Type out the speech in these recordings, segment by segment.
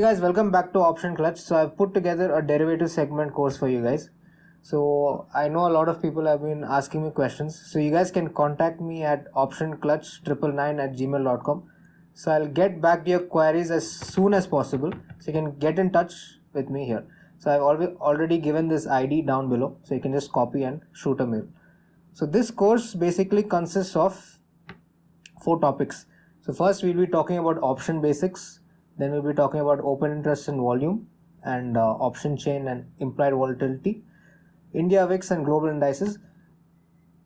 Guys, welcome back to Option Clutch. So I've put together a derivative segment course for you guys. So I know a lot of people have been asking me questions. So you guys can contact me at optionclutch999@gmail.com. So I'll get back to your queries as soon as possible. So you can get in touch with me here. So I've already given this ID down below. So you can just copy and shoot a mail. So this course basically consists of 4 topics. So first we'll be talking about option basics. Then we'll be talking about open interest and volume and option chain and implied volatility, India VIX and global indices.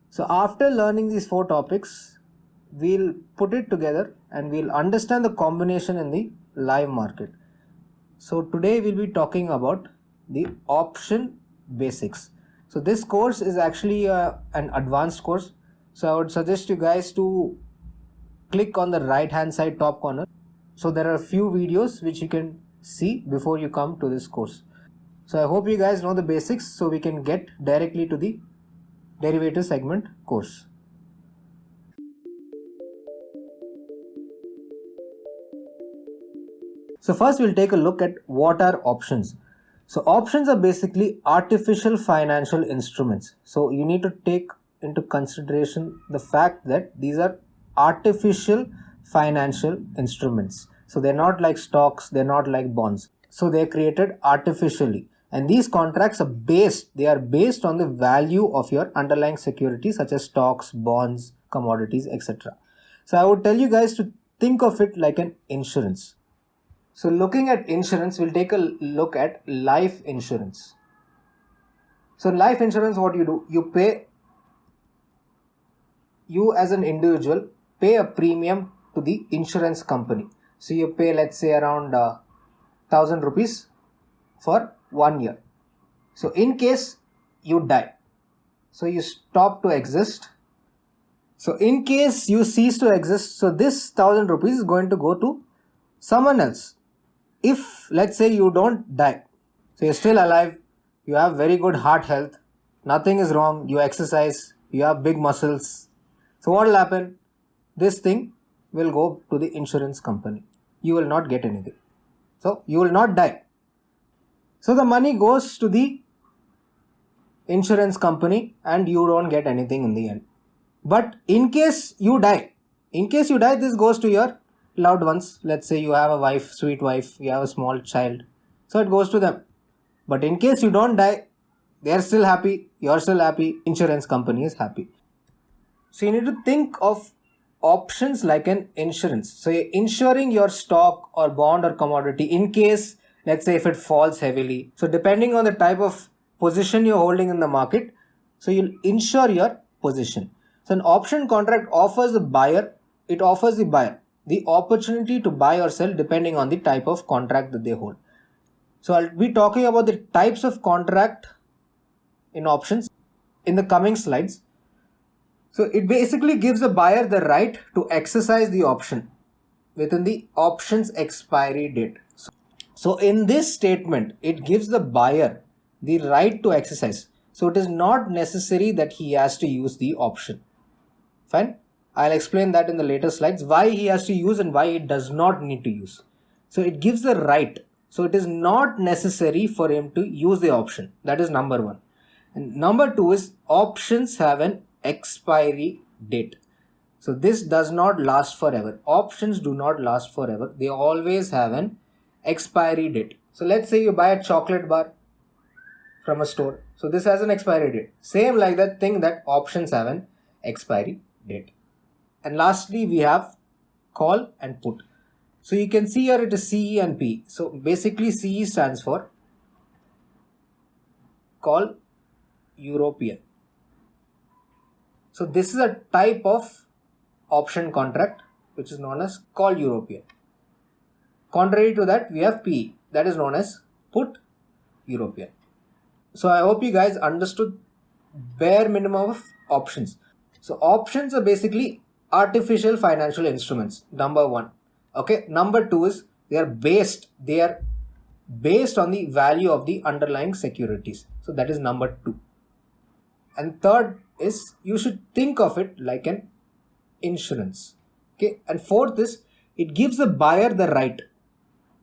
So after learning these 4 topics, we'll put it together and we'll understand the combination in the live market. So today we'll be talking about the option basics. So this course is actually an advanced course. So I would suggest you guys to click on the right hand side top corner. So there are a few videos which you can see before you come to this course. So I hope you guys know the basics so we can get directly to the derivative segment course. So first we'll take a look at what are options. So options are basically artificial financial instruments. So you need to take into consideration the fact that these are artificial financial instruments. So they're not like stocks, they're not like bonds. So they're created artificially. And these contracts are based on the value of your underlying securities such as stocks, bonds, commodities, etc. So I would tell you guys to think of it like an insurance. So looking at insurance, we'll take a look at life insurance. So life insurance, what you do, you as an individual pay a premium to the insurance company. So you pay, let's say, around 1,000 rupees for 1 year. So in case you die, so you stop to exist. So in case you cease to exist, so this 1,000 rupees is going to go to someone else. If, let's say, you don't die, so you're still alive, you have very good heart health, nothing is wrong, you exercise, you have big muscles. So what will happen? This thing will go to the insurance company. You will not get anything. So you will not die. So the money goes to the insurance company and you don't get anything in the end. But in case you die, this goes to your loved ones. Let's say you have a wife, sweet wife, you have a small child. So it goes to them. But in case you don't die, they are still happy, you're still happy, insurance company is happy. So you need to think of options like an insurance. So you're insuring your stock or bond or commodity in case, let's say, if it falls heavily. So depending on the type of position you're holding in the market, so you'll insure your position. So an option contract offers the buyer the opportunity to buy or sell depending on the type of contract that they hold. So I'll be talking about the types of contract in options in the coming slides. So it basically gives the buyer the right to exercise the option within the option's expiry date. So in this statement, it gives the buyer the right to exercise. So it is not necessary that he has to use the option. Fine. I'll explain that in the later slides, why he has to use and why he does not need to use. So it gives the right. So it is not necessary for him to use the option. That is number 1. And number 2 is options have an expiry date. So this does not last forever. Options do not last forever. They always have an expiry date. So let's say you buy a chocolate bar from a store. So this has an expiry date. Same like that thing that options have an expiry date. And lastly, we have call and put. So you can see here it is CE and P. So basically CE stands for call European. So this is a type of option contract which is known as call European. Contrary to that, we have PE, that is known as put European. So I hope you guys understood bare minimum of options. So options are basically artificial financial instruments, number 1. Okay, number 2 is they are based on the value of the underlying securities. So that is number 2. And third is you should think of it like an insurance. Okay, and fourth is it gives the buyer the right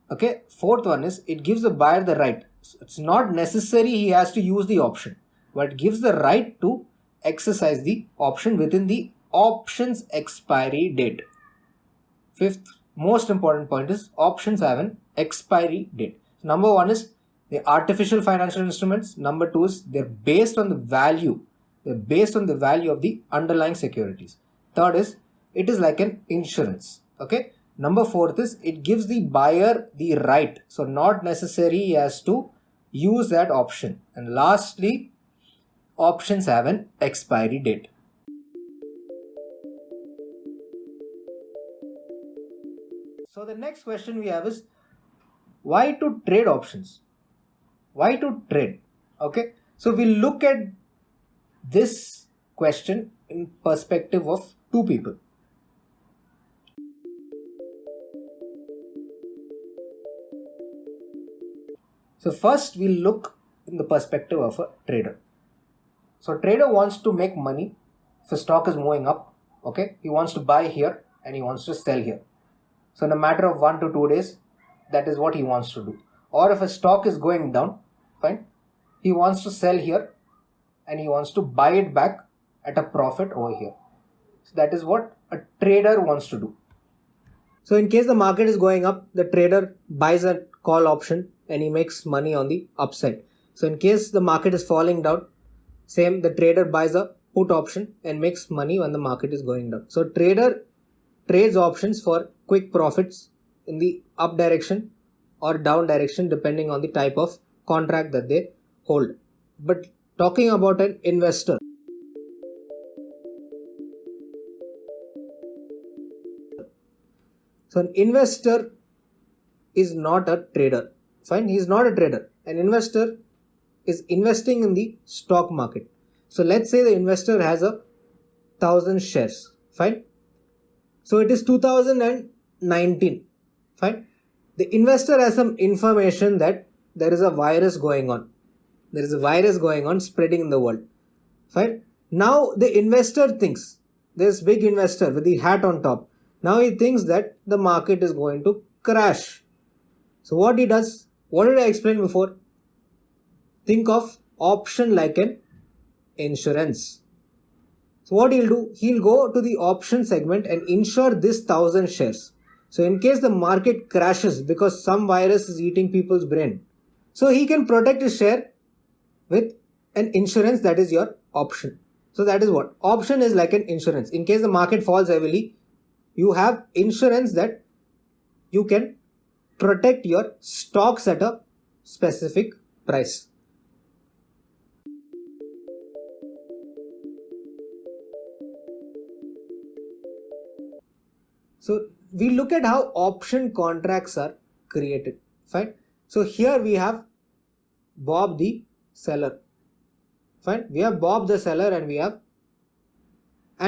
Okay, fourth one is it gives the buyer the right. So it's not necessary he has to use the option, but it gives the right to exercise the option within the option's expiry date. Fifth most important point is options have an expiry date. So number one is the artificial financial instruments. Number two is they're based on the value. They're based on the value of the underlying securities. Third is it is like an insurance. Okay. Number fourth is it gives the buyer the right. So not necessary he has to use that option. And lastly, options have an expiry date. So the next question we have is why to trade options? Why to trade? Okay. So we look at this question in perspective of two people. So first we'll look in the perspective of a trader. So trader wants to make money. If a stock is moving up, okay, he wants to buy here and he wants to sell here. So in a matter of 1 to 2 days, that is what he wants to do. Or if a stock is going down, fine, he wants to sell here and he wants to buy it back at a profit over here. So that is what a trader wants to do. So in case the market is going up, the trader buys a call option and he makes money on the upside. So in case the market is falling down, same, the trader buys a put option and makes money when the market is going down. So trader trades options for quick profits in the up direction or down direction depending on the type of contract that they hold. But talking about an investor, so an investor is not a trader. Fine, he is not a trader. An investor is investing in the stock market. So let's say the investor has 1,000 shares. Fine. So it is 2019. Fine. The investor has some information that there is a virus going on. There is a virus going on spreading in the world. Fine. Now the investor thinks, this big investor with the hat on top, now he thinks that the market is going to crash. So what he does, what did I explain before? Think of option like an insurance. So what he'll do, he'll go to the option segment and insure this 1,000 shares. So in case the market crashes because some virus is eating people's brain, so he can protect his share with an insurance, that is your option. So that is what option is, like an insurance. In case the market falls heavily, you have insurance that you can protect your stocks at a specific price. So we look at how option contracts are created. Fine. So here we have Bob the seller. Fine. We have Bob the seller and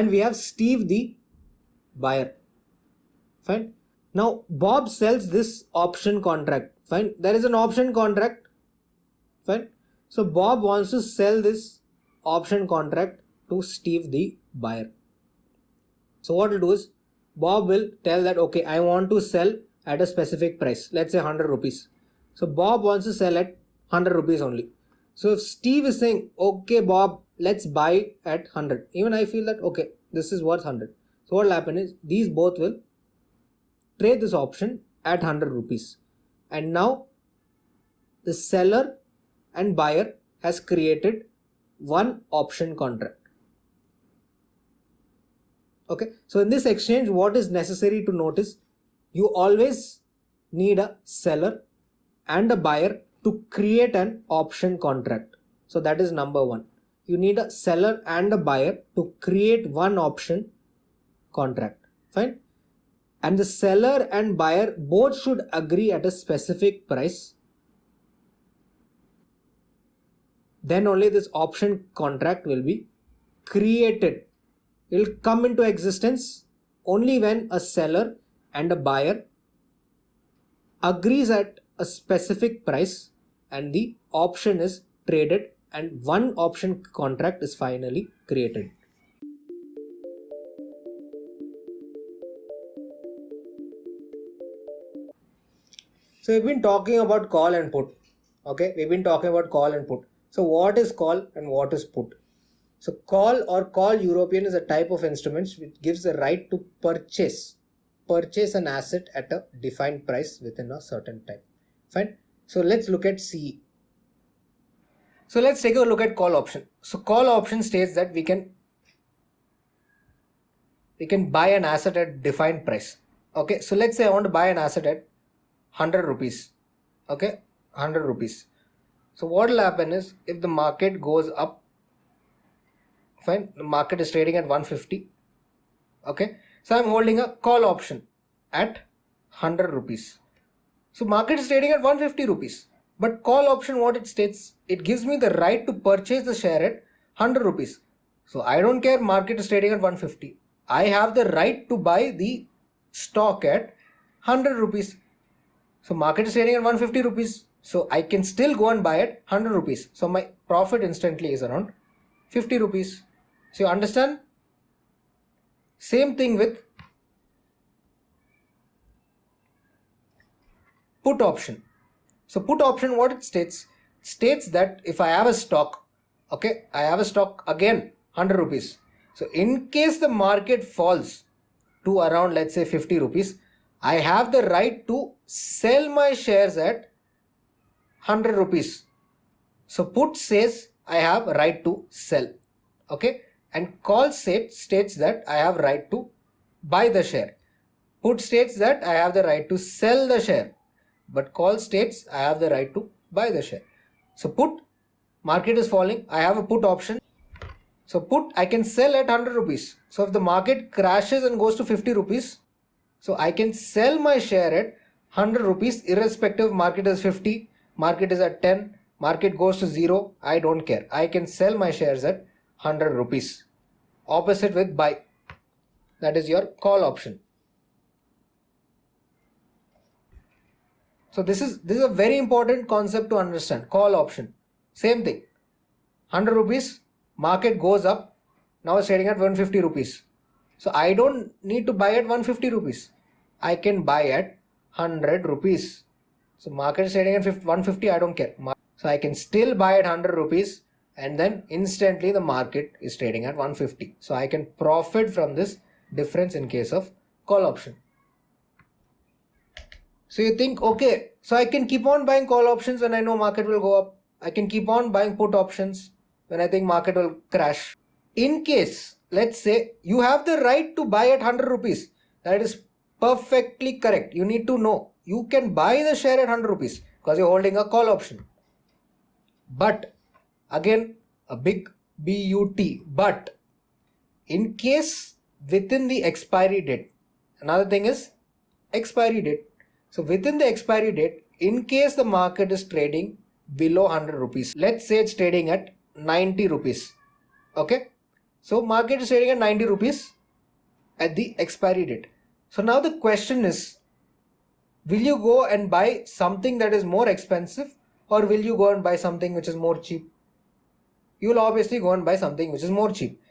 we have Steve the buyer. Fine. Now Bob sells this option contract. Fine. There is an option contract. Fine. So Bob wants to sell this option contract to Steve the buyer. So what he'll do is Bob will tell that, okay, I want to sell at a specific price. Let's say 100 rupees. So Bob wants to sell at 100 rupees only. So if Steve is saying, okay, Bob, let's buy at 100. Even I feel that, okay, this is worth 100. So what will happen is these both will trade this option at 100 rupees. And now the seller and buyer has created one option contract. Okay, so in this exchange, what is necessary to notice? You always need a seller and a buyer to create an option contract. So that is number one. You need a seller and a buyer to create one option contract. Fine. And the seller and buyer both should agree at a specific price. Then only this option contract will be created. It will come into existence only when a seller and a buyer agrees at a specific price and the option is traded and one option contract is finally created. So So we've been talking about call and put. Okay, we've been talking about call and put. So what is call and what is put? So call or call European is a type of instruments which gives the right to purchase an asset at a defined price within a certain time. Fine. So let's look at CE. So let's take a look at call option. So call option states that we can buy an asset at defined price. Okay, so let's say I want to buy an asset at 100 rupees. Okay, 100 rupees. So what will happen is if the market goes up, fine, the market is trading at 150. Okay, so I'm holding a call option at 100 rupees. So market is trading at 150 rupees. But call option, what it states, it gives me the right to purchase the share at 100 rupees. So I don't care market is trading at 150. I have the right to buy the stock at 100 rupees. So market is trading at 150 rupees. So I can still go and buy at 100 rupees. So my profit instantly is around 50 rupees. So you understand? Same thing with put option. So put option, what it states that if I have a stock, okay, I have a stock again 100 rupees. So in case the market falls to around, let's say 50 rupees, I have the right to sell my shares at 100 rupees. So put says I have a right to sell. Okay, and call states that I have right to buy the share. Put states that I have the right to sell the share. But call states I have the right to buy the share. So put, market is falling, I have a put option. So put, I can sell at 100 rupees. So if the market crashes and goes to 50 rupees, so I can sell my share at 100 rupees irrespective market is 50, market is at 10, market goes to 0, I don't care. I can sell my shares at 100 rupees. Opposite with buy. That is your call option. So this is a very important concept to understand. Call option. Same thing. 100 rupees, market goes up. Now it's trading at 150 rupees. So I don't need to buy at 150 rupees. I can buy at 100 rupees. So market is trading at 150, I don't care. So I can still buy at 100 rupees and then instantly the market is trading at 150. So I can profit from this difference in case of call option. So you think, okay, so I can keep on buying call options when I know market will go up. I can keep on buying put options when I think market will crash. In case, let's say you have the right to buy at 100 rupees. That is perfectly correct. You need to know you can buy the share at 100 rupees because you're holding a call option. But again, a big BUT, but in case within the expiry date, another thing is expiry date. So within the expiry date, in case the market is trading below 100 rupees, let's say it's trading at 90 rupees. Okay. So market is trading at 90 rupees at the expiry date. So now the question is, will you go and buy something that is more expensive or will you go and buy something which is more cheap? You will obviously go and buy something which is more cheap.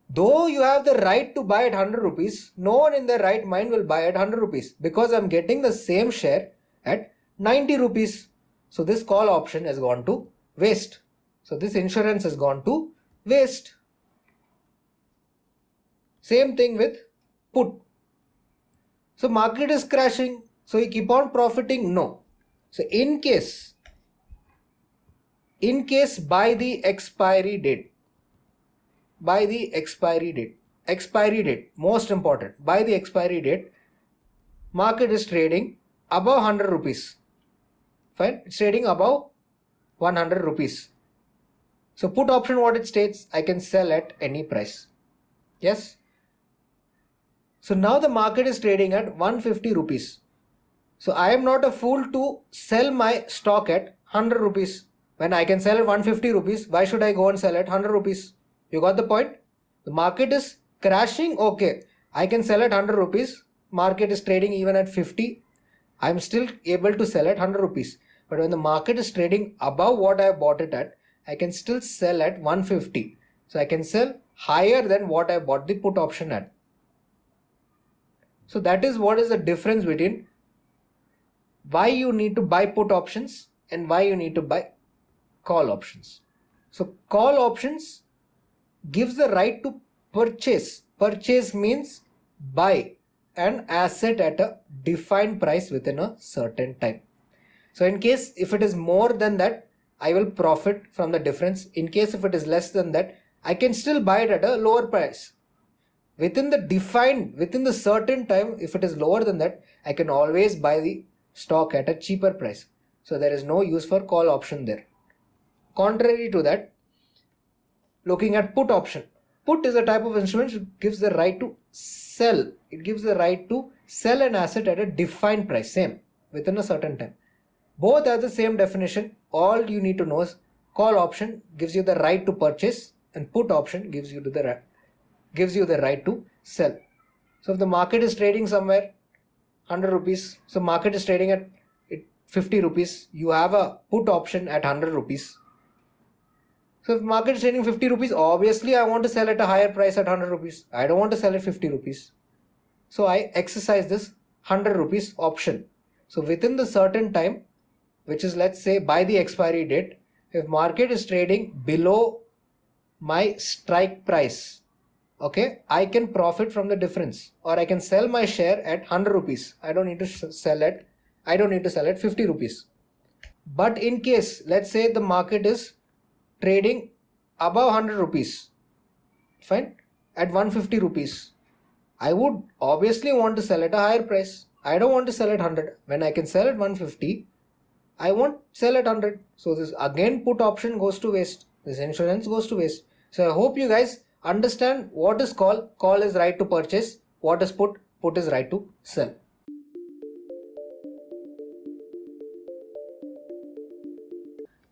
Though you have the right to buy at 100 rupees, no one in their right mind will buy at 100 rupees because I'm getting the same share at 90 rupees. So this call option has gone to waste. So this insurance has gone to waste. Same thing with put. So market is crashing. So you keep on profiting? No. So in case by the expiry date, expiry date, most important, by the expiry date, market is trading above 100 rupees. Fine, it's trading above 100 rupees. So put option, what it states, I can sell at any price. Yes. So now the market is trading at 150 rupees. So I am not a fool to sell my stock at 100 rupees. When I can sell at 150 rupees, why should I go and sell at 100 rupees? You got the point? The market is crashing. Okay, I can sell at 100 rupees. Market is trading even at 50. I'm still able to sell at 100 rupees. But when the market is trading above what I bought it at, I can still sell at 150. So I can sell higher than what I bought the put option at. So that is what is the difference between why you need to buy put options and why you need to buy call options. So call options gives the right to purchase. Purchase means buy an asset at a defined price within a certain time. So in case if it is more than that, I will profit from the difference. In case if it is less than that, I can still buy it at a lower price. Within the certain time, if it is lower than that, I can always buy the stock at a cheaper price. So there is no use for call option there. Contrary to that, looking at put option. Put is a type of instrument which gives the right to sell. It gives the right to sell an asset at a defined price, same, within a certain time. Both have the same definition. All you need to know is call option gives you the right to purchase and put option gives you the right to sell. So if the market is trading somewhere 100 rupees, so market is trading at 50 rupees, you have a put option at 100 rupees. So if market is trading 50 rupees, obviously I want to sell at a higher price at 100 rupees. I don't want to sell at 50 rupees. So I exercise this 100 rupees option. So within the certain time, which is let's say by the expiry date, if market is trading below my strike price, okay, I can profit from the difference, or I can sell my share at 100 rupees. I don't need to sell at 50 rupees. But in case, let's say the market is trading above 100 rupees, fine, at 150 rupees, I would obviously want to sell at a higher price. I don't want to sell at 100. When I can sell at 150, I won't sell at 100. So this again put option goes to waste. This insurance goes to waste. So I hope you guys understand what is call. Call is right to purchase. What is put? Put is right to sell.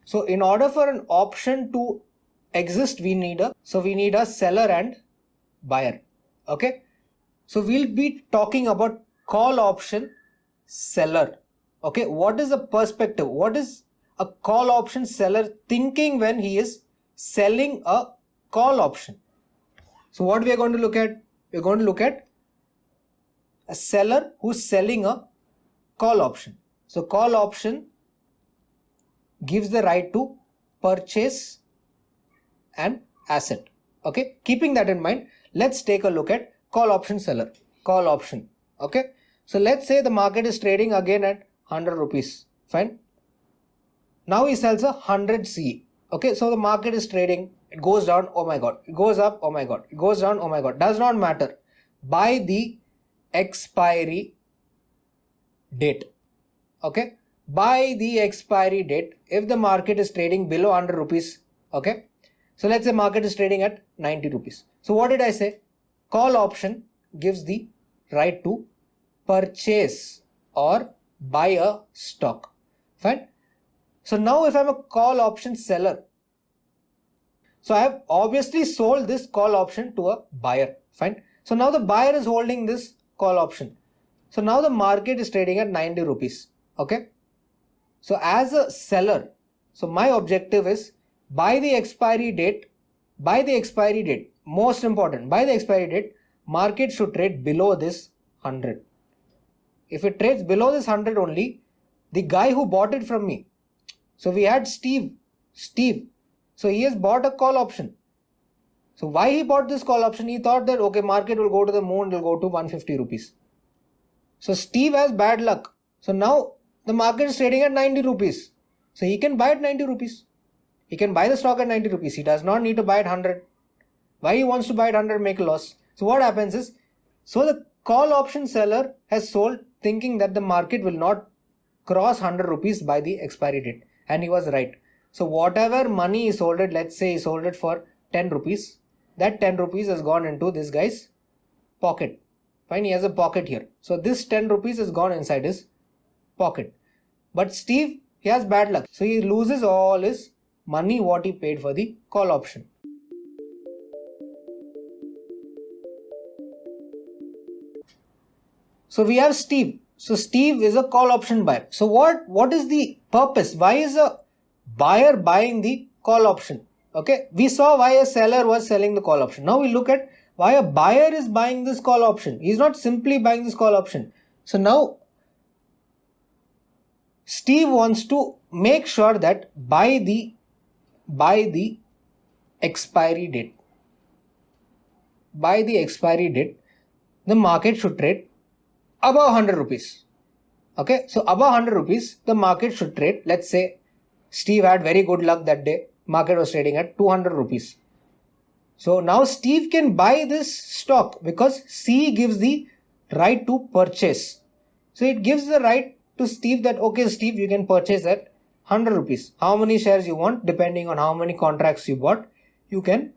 So in order for an option to exist, we need a seller and buyer. Okay. So we'll be talking about call option seller. Okay. What is the perspective? What is a call option seller thinking when he is selling a call option? So what we are going to look at? We're going to look at a seller who's selling a call option. So call option gives the right to purchase an asset. Okay, keeping that in mind, let's take a look at call option seller. Call option. Okay, so let's say the market is trading again at 100 rupees. Fine. Now he sells a 100 CE. Okay, so the market is trading, it goes down, oh my god, it goes up, oh my god, it goes down, oh my god, does not matter. By the expiry date. Okay, by the expiry date, if the market is trading below 100 rupees, okay, so let's say market is trading at 90 rupees. So what did I say? Call option gives the right to purchase or buy a stock. Fine. So now if I'm a call option seller, so I have obviously sold this call option to a buyer. Fine. So now the buyer is holding this call option. So now the market is trading at 90 rupees. Okay. So as a seller, so my objective is by the expiry date, most important, by the expiry date, market should trade below this 100. If it trades below this 100 only, the guy who bought it from me, so we had Steve, so he has bought a call option. So why he bought this call option? He thought that, okay, market will go to the moon, it will go to 150 rupees. So Steve has bad luck. So now the market is trading at 90 rupees. So he can buy at 90 rupees. He can buy the stock at 90 rupees. He does not need to buy at 100. Why he wants to buy at 100, make a loss? So what happens is, so the call option seller has sold thinking that the market will not cross 100 rupees by the expiry date. And he was right. So whatever money he sold it, let's say he sold it for 10 rupees. That 10 rupees has gone into this guy's pocket. Fine, he has a pocket here. So this 10 rupees has gone inside his pocket. But Steve, he has bad luck. So he loses all his money what he paid for the call option. So we have Steve. So Steve is a call option buyer. So what is the purpose? Why is a buyer buying the call option? Okay, we saw why a seller was selling the call option. Now we look at why a buyer is buying this call option. He's not simply buying this call option. So now Steve wants to make sure that by the expiry date, the market should trade above 100 rupees. Okay, so above 100 rupees the market should trade. Let's say Steve had very good luck that day, market was trading at 200 rupees. So now Steve can buy this stock because C gives the right to purchase. So it gives the right to Steve that, okay Steve, you can purchase at 100 rupees. How many shares you want, depending on how many contracts you bought, you can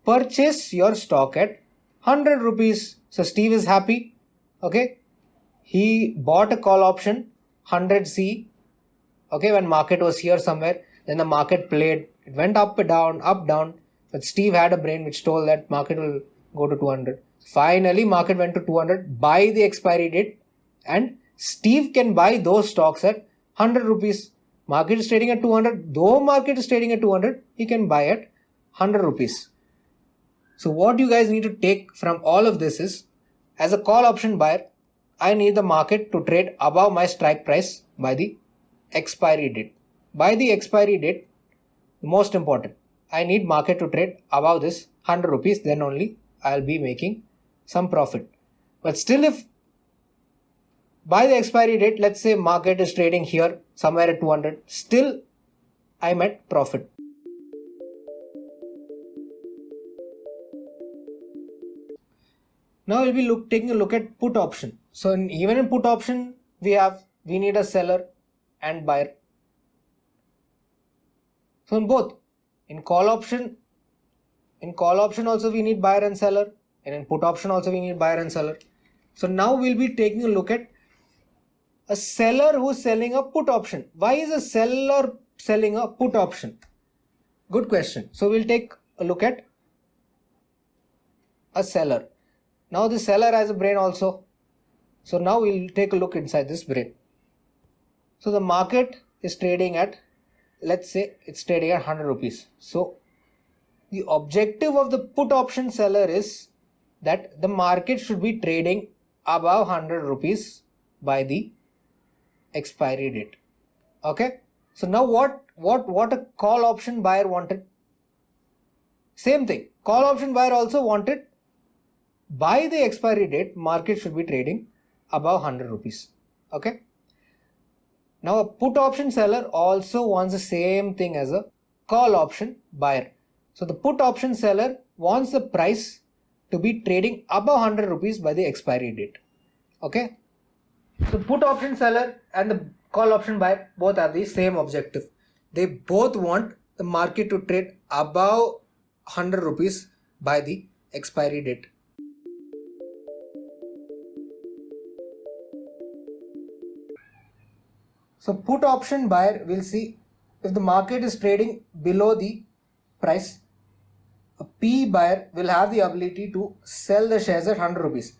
purchase your stock at 100 rupees. So Steve is happy. Okay, he bought a call option 100C. Okay, when market was here somewhere, then the market played, it went up down, but Steve had a brain which told that market will go to 200. Finally market went to 200 by the expiry date, and Steve can buy those stocks at 100 rupees. Market is trading at 200. Though market is trading at 200, he can buy at 100 rupees. So what you guys need to take from all of this is, as a call option buyer, I need the market to trade above my strike price by the expiry date. By the expiry date, most important, I need market to trade above this 100 rupees, then only I'll be making some profit. But still, if by the expiry date, let's say market is trading here somewhere at 200, still I'm at profit. Now we'll be taking a look at put option. So even in put option, we need a seller and buyer. So in both, in call option also we need buyer and seller, and in put option also we need buyer and seller. So now we'll be taking a look at a seller who's selling a put option. Why is a seller selling a put option? Good question. So we'll take a look at a seller. Now the seller has a brain also. So now we'll take a look inside this brain. So the market is trading at, let's say it's trading at 100 rupees. So the objective of the put option seller is that the market should be trading above 100 rupees by the expiry date. Okay. So now what a call option buyer wanted? Same thing. Call option buyer also wanted, by the expiry date, market should be trading above 100 rupees. Okay. Now a put option seller also wants the same thing as a call option buyer. So the put option seller wants the price to be trading above 100 rupees by the expiry date. Okay. So put option seller and the call option buyer both have the same objective. They both want the market to trade above 100 rupees by the expiry date. So put option buyer will see if the market is trading below the price, a P buyer will have the ability to sell the shares at 100 rupees.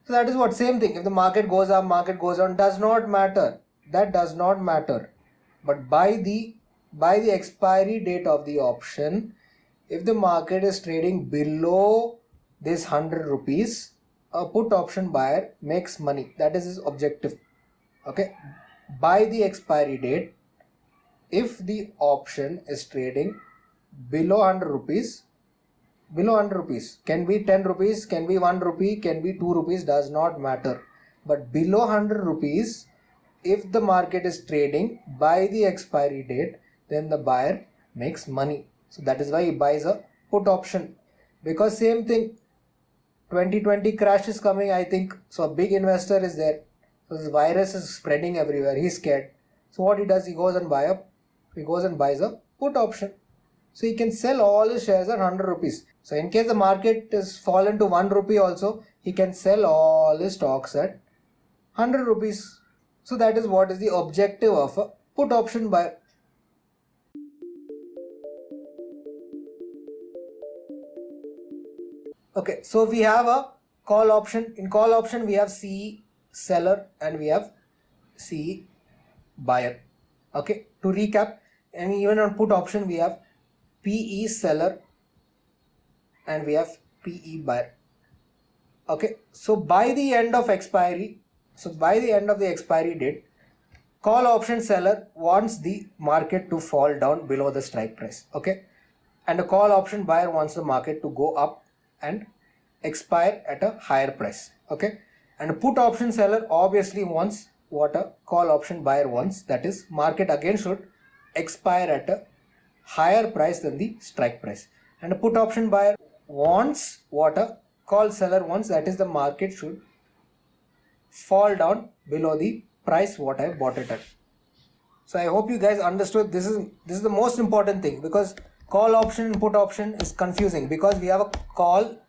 So that is what, same thing. If the market goes up, market goes down, does not matter. That does not matter. But by the expiry date of the option, if the market is trading below this 100 rupees, a put option buyer makes money. That is his objective. Okay. By the expiry date, if the option is trading below 100 rupees, can be 10 rupees, can be 1 rupee, can be 2 rupees, does not matter. But below 100 rupees, if the market is trading by the expiry date, then the buyer makes money. So that is why he buys a put option. Because same thing, 2020 crash is coming, I think. So a big investor is there. So this virus is spreading everywhere. He's scared. So what he does, he goes and buys a put option. So he can sell all his shares at 100 rupees. So in case the market is fallen to 1 rupee also, he can sell all his stocks at 100 rupees. So that is what is the objective of a put option buyer. Okay, so we have a call option. In call option, we have CE seller and we have CE buyer. Okay, to recap, and even on put option, we have PE seller and we have PE buyer. Okay, so by the end of the expiry date, call option seller wants the market to fall down below the strike price, okay, and a call option buyer wants the market to go up and expire at a higher price, okay, and a put option seller obviously wants what a call option buyer wants, that is market again should expire at a higher price than the strike price, and a put option buyer wants what a call seller wants, that is the market should fall down below the price what I bought it at. So I hope you guys understood. This is the most important thing, because call option and put option is confusing, because we have a call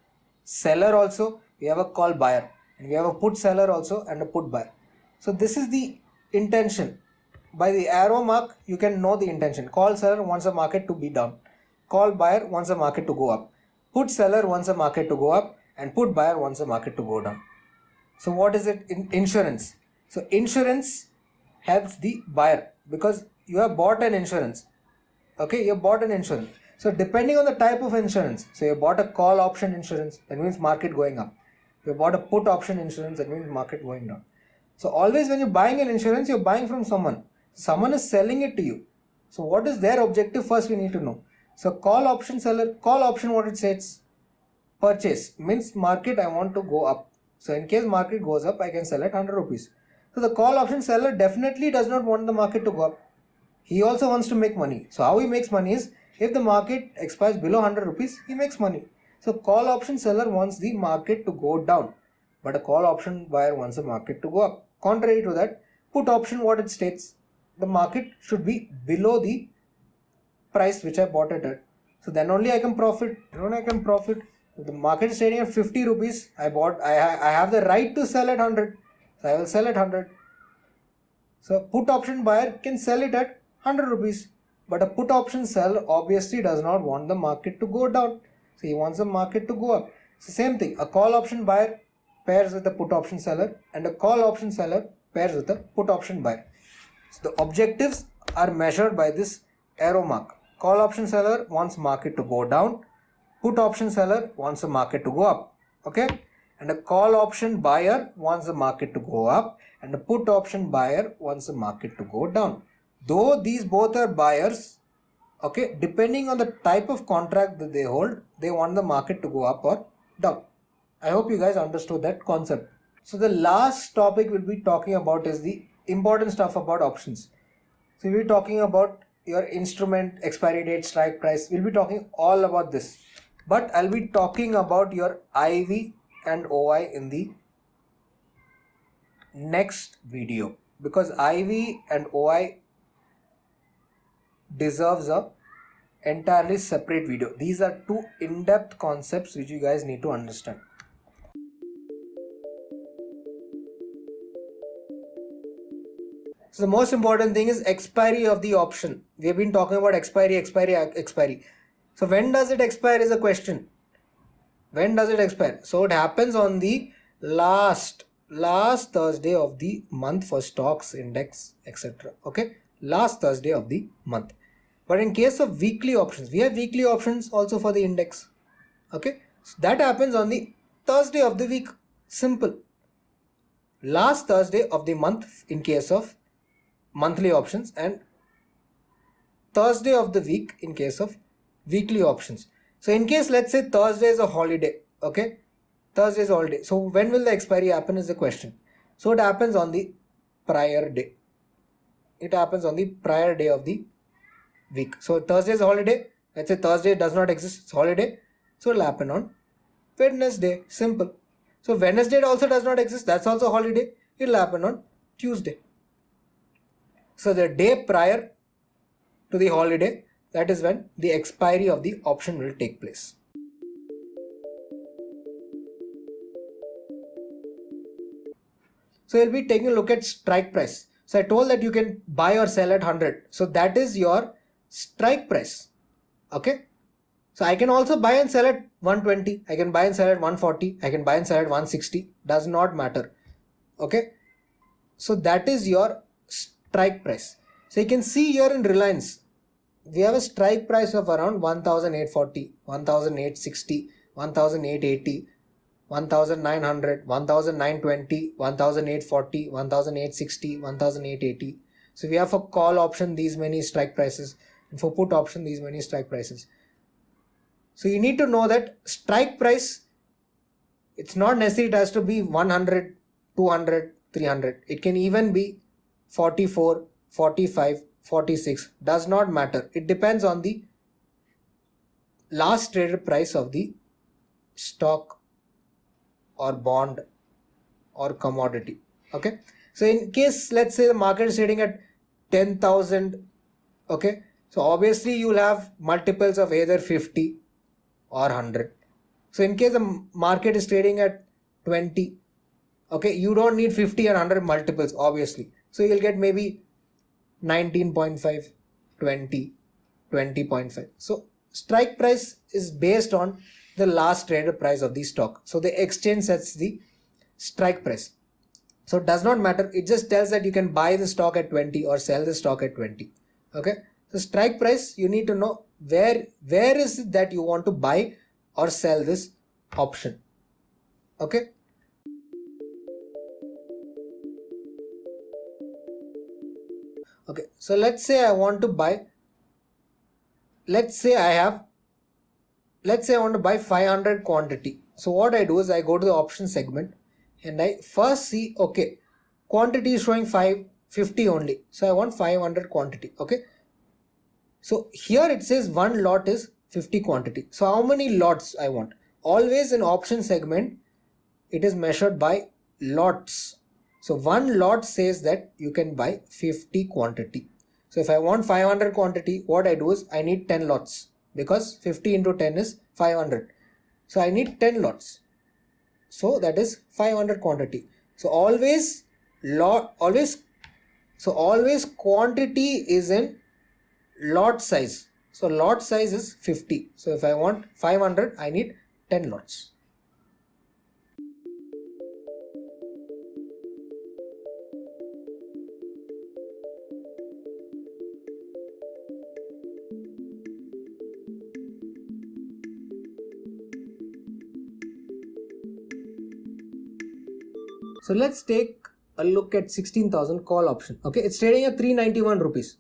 seller also, we have a call buyer, and we have a put seller also and a put buyer. So this is the intention. By the arrow mark you can know the intention. Call seller wants the market to be down, call buyer wants the market to go up, put seller wants the market to go up, and put buyer wants the market to go down. So what is it? Insurance. So insurance helps the buyer, because you have bought an insurance, okay, you have bought an insurance. So depending on the type of insurance, so you bought a call option insurance, that means market going up. You bought a put option insurance, that means market going down. So always when you're buying an insurance, you're buying from someone is selling it to you. So what is their objective? First we need to know. So call option seller, call option, what it says, purchase means market I want to go up. So in case market goes up, I can sell at 100 rupees. So the call option seller definitely does not want the market to go up. He also wants to make money. So how he makes money is, if the market expires below 100 rupees, he makes money. So call option seller wants the market to go down, but a call option buyer wants the market to go up. Contrary to that, put option, what it states, the market should be below the price which I bought it at. So then only I can profit. Then I can profit. If the market is trading at 50 rupees, I have the right to sell at 100. So I will sell at 100. So put option buyer can sell it at 100 rupees. But a put option seller obviously does not want the market to go down. So he wants the market to go up. So same thing, a call option buyer pairs with a put option seller, and a call option seller pairs with a put option buyer. So the objectives are measured by this arrow mark. Call option seller wants market to go down. Put option seller wants the market to go up. Okay. And a call option buyer wants the market to go up, and a put option buyer wants the market to go down. Though these both are buyers, okay, depending on the type of contract that they hold, they want the market to go up or down. I hope you guys understood that concept. So the last topic we'll be talking about is the important stuff about options. So we'll be talking about your instrument, expiry date, strike price. We'll be talking all about this. But I'll be talking about your IV and OI in the next video, because IV and OI deserves a entirely separate video. These are two in-depth concepts which you guys need to understand. So the most important thing is expiry of the option. We have been talking about expiry. So when does it expire is a question. When does it expire? So it happens on the last Thursday of the month for stocks, index, etc. Okay, last Thursday of the month. But in case of weekly options, we have weekly options also for the index. Okay, so that happens on the Thursday of the week. Simple. Last Thursday of the month in case of monthly options, and Thursday of the week in case of weekly options. So in case, let's say Thursday is a holiday, okay, Thursday is a holiday. So when will the expiry happen is the question. So it happens on the prior day. It happens on the prior day of the week. So Thursday is a holiday. Let's say Thursday does not exist, it's holiday. So it will happen on Wednesday. Simple. So Wednesday also does not exist, that's also a holiday. It will happen on Tuesday. So the day prior to the holiday, that is when the expiry of the option will take place. So you'll be taking a look at strike price. So I told that you can buy or sell at 100. So that is your strike price. Okay. So I can also buy and sell at 120. I can buy and sell at 140. I can buy and sell at 160. Does not matter. Okay. So that is your strike price. So you can see here in Reliance, we have a strike price of around 1,840, 1,860, 1,880, 1,900, 1,920, 1,840, 1,860, 1,880. So we have for call option these many strike prices, and for put option these many strike prices. So you need to know that strike price, it's not necessary it has to be 100, 200, 300. It can even be 44, 45, 46. Does not matter. It depends on the last traded price of the stock or bond or commodity. Okay. So in case, let's say the market is trading at 10,000. Okay. So obviously you will have multiples of either 50 or 100. So in case the market is trading at 20, okay, you don't need 50 or 100 multiples, obviously. So you'll get maybe 19.5, 20, 20.5. So strike price is based on the last traded price of the stock. So the exchange sets the strike price. So it does not matter. It just tells that you can buy the stock at 20 or sell the stock at 20. Okay. So strike price, you need to know where is it that you want to buy or sell this option. Okay. Okay. So let's say I want to buy, let's say I want to buy 500 quantity. So what I do is I go to the option segment and I first see, okay, quantity is showing 550 only. So I want 500 quantity. Okay. So here it says one lot is 50 quantity. So how many lots I want? Always in option segment, it is measured by lots. So one lot says that you can buy 50 quantity. So if I want 500 quantity, what I do is I need 10 lots, because 50 into 10 is 500. So I need 10 lots. So that is 500 quantity. So always quantity is in lot size. So lot size is 50. So if I want 500, I need 10 lots. So let's take a look at 16,000 call option. Okay, it's trading at 391 rupees.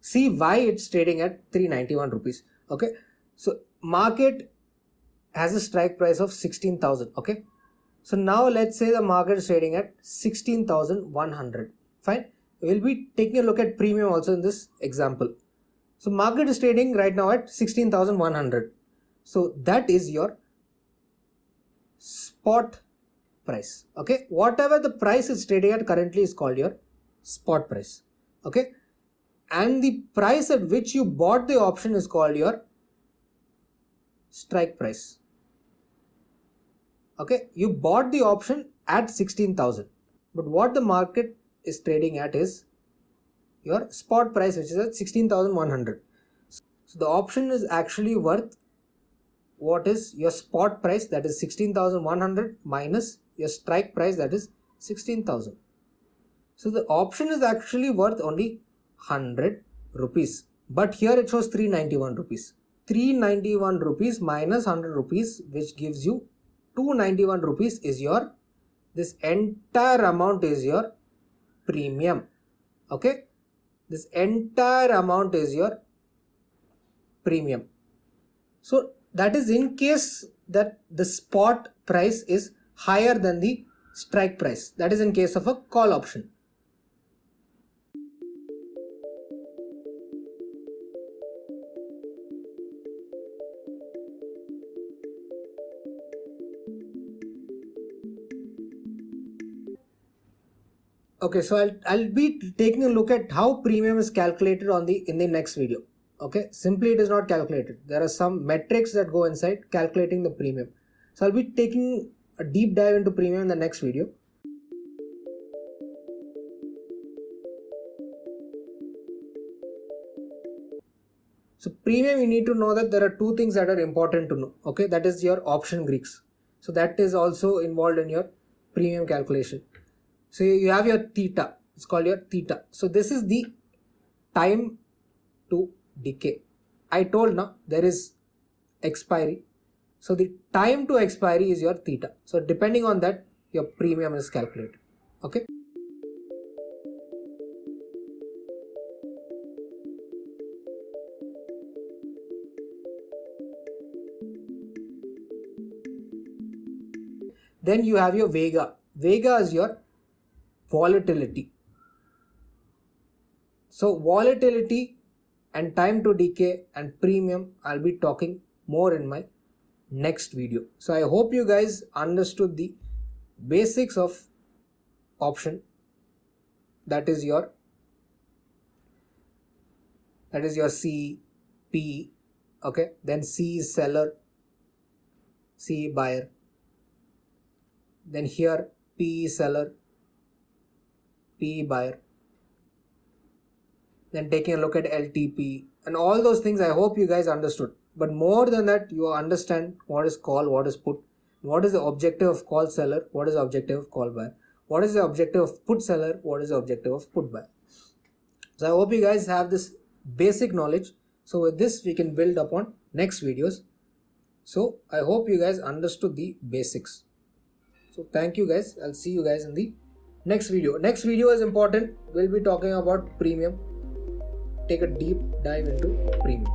See why it's trading at 391 rupees. Okay, so market has a strike price of 16,000. Okay, so now let's say the market is trading at 16,100. Fine, we'll be taking a look at premium also in this example. So market is trading right now at 16,100. So that is your spot price. Okay, whatever the price is trading at currently is called your spot price. Okay, and the price at which you bought the option is called your strike price. Okay, you bought the option at 16,000, but what the market is trading at is your spot price, which is at 16,100. So the option is actually worth what is your spot price, that is 16,100, minus your strike price, that is 16,000. So the option is actually worth only 100 rupees, but here it shows 391 rupees. 391 rupees minus 100 rupees, which gives you 291 rupees, is your, this entire amount is your premium. Okay, this entire amount is your premium. So that is in case that the spot price is higher than the strike price. That is in case of a call option. Okay, so I'll be taking a look at how premium is calculated in the next video. Okay, simply it is not calculated. There are some metrics that go inside calculating the premium. So I'll be taking a deep dive into premium in the next video. So premium, you need to know that there are two things that are important to know. Okay, that is your option Greeks. So that is also involved in your premium calculation. So you have your theta. It's called your theta. So this is the time to decay. I told now there is expiry. So the time to expiry is your theta. So depending on that, your premium is calculated. Okay. Then you have your vega. Vega is your volatility. So volatility and time to decay and premium, I'll be talking more in my next video. So I hope you guys understood the basics of option. That is your C, P, okay. Then C is seller, C buyer. Then here P is seller, P buyer. Then taking a look at LTP and all those things. I hope you guys understood. But more than that, you understand what is call, what is put, what is the objective of call seller, what is the objective of call buyer, what is the objective of put seller, what is the objective of put buyer. So I hope you guys have this basic knowledge. So with this, we can build upon next videos. So I hope you guys understood the basics. So thank you guys. I'll see you guys in the next video. Next video is important. We'll be talking about premium. Take a deep dive into premium.